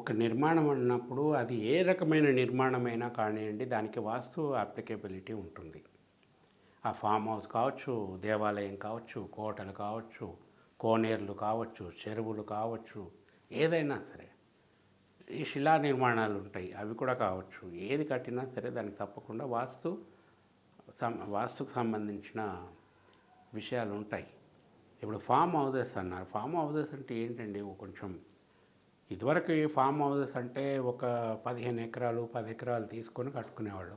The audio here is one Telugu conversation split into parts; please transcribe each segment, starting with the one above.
ఒక నిర్మాణం అన్నప్పుడు అది ఏ రకమైన నిర్మాణమైనా కానియండి, దానికి వాస్తు అప్లికేబిలిటీ ఉంటుంది. ఆ ఫామ్ హౌస్ కావచ్చు, దేవాలయం కావచ్చు, కోటలు కావచ్చు, కోనేరులు కావచ్చు, చెరువులు కావచ్చు, ఏదైనా సరే. ఈ శిలా నిర్మాణాలు ఉంటాయి, అవి కూడా కావచ్చు. ఏది కట్టినా సరే దానికి తప్పకుండా వాస్తుకు సంబంధించిన విషయాలు ఉంటాయి. ఇప్పుడు ఫామ్ హౌసెస్ అన్నారు. ఫామ్ హౌసెస్ అంటే ఏంటండి, కొంచెం ఇదివరకు ఫామ్ హౌసెస్ అంటే ఒక 15 ఎకరాలు 10 ఎకరాలు తీసుకొని కట్టుకునేవాళ్ళు.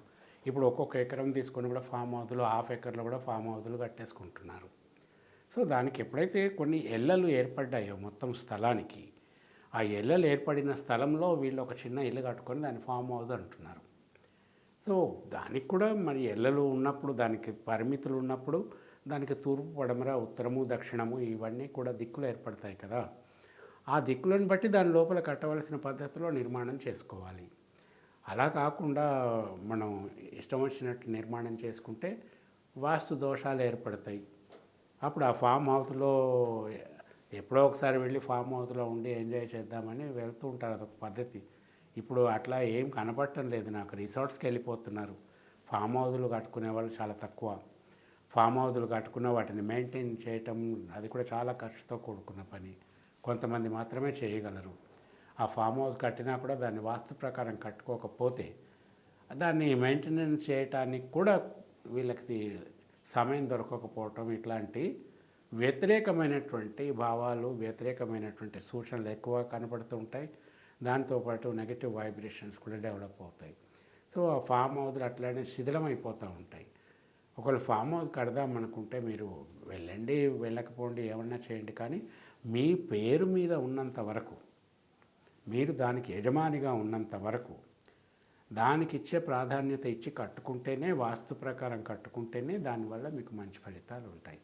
ఇప్పుడు ఒక్కొక్క ఎకరం తీసుకొని కూడా ఫామ్ హౌస్లో హాఫ్ ఎకర్లో కూడా ఫామ్ హౌస్లు కట్టేసుకుంటున్నారు. సో దానికి ఎప్పుడైతే కొన్ని ఎల్లలు ఏర్పడ్డాయో మొత్తం స్థలానికి, ఆ ఎల్లలు ఏర్పడిన స్థలంలో వీళ్ళు ఒక చిన్న ఇల్లు కట్టుకొని దాన్ని ఫామ్ హౌస్ అంటున్నారు. సో దానికి కూడా మరి ఎల్లలు ఉన్నప్పుడు, దానికి పరిమితులు ఉన్నప్పుడు, దానికి తూర్పు పడమర ఉత్తరము దక్షిణము ఇవన్నీ కూడా దిక్కులు ఏర్పడతాయి కదా. ఆ దిక్కులను బట్టి దాని లోపల కట్టవలసిన పద్ధతిలో నిర్మాణం చేసుకోవాలి. అలా కాకుండా మనం ఇష్టం వచ్చినట్టు నిర్మాణం చేసుకుంటే వాస్తు దోషాలు ఏర్పడతాయి. అప్పుడు ఆ ఫామ్ హౌస్లో ఎప్పుడో ఒకసారి వెళ్ళి ఫామ్ హౌస్లో ఉండి ఎంజాయ్ చేద్దామని వెళ్తూ ఉంటారు, అదొక పద్ధతి. ఇప్పుడు అట్లా ఏం కనపడటం లేదు నాకు. రిసార్ట్స్కి వెళ్ళిపోతున్నారు. ఫామ్ హౌస్లు కట్టుకునే వాళ్ళు చాలా తక్కువ. ఫామ్ హౌస్లు కట్టుకున్న వాటిని మెయింటైన్ చేయటం అది కూడా చాలా ఖర్చుతో కూడుకున్న పని. కొంతమంది మాత్రమే చేయగలరు. ఆ ఫామ్ హౌస్ కట్టినా కూడా దాన్ని వాస్తు ప్రకారం కట్టుకోకపోతే దాన్ని మెయింటెనెన్స్ చేయటానికి కూడా వీళ్ళకి సమయం దొరకకపోవటం, ఇట్లాంటి వ్యతిరేకమైనటువంటి భావాలు, వ్యతిరేకమైనటువంటి సూచనలు ఎక్కువ కనపడుతూ ఉంటాయి. దాంతోపాటు నెగటివ్ వైబ్రేషన్స్ కూడా డెవలప్ అవుతాయి. సో ఆ ఫామ్ హౌస్లు అట్లానే శిథిలమైపోతూ ఉంటాయి. ఒకవేళ ఫామ్ హౌస్ కడదాం అనుకుంటే మీరు వెళ్ళండి, వెళ్ళకపోండి, ఏమన్నా చేయండి, కానీ మీ పేరు మీద ఉన్నంత వరకు, మీరు దానికి యజమానిగా ఉన్నంత వరకు దానికి ఇచ్చే ప్రాధాన్యత ఇచ్చి కట్టుకుంటేనే, వాస్తు ప్రకారం కట్టుకుంటేనే దానివల్ల మీకు మంచి ఫలితాలు ఉంటాయి.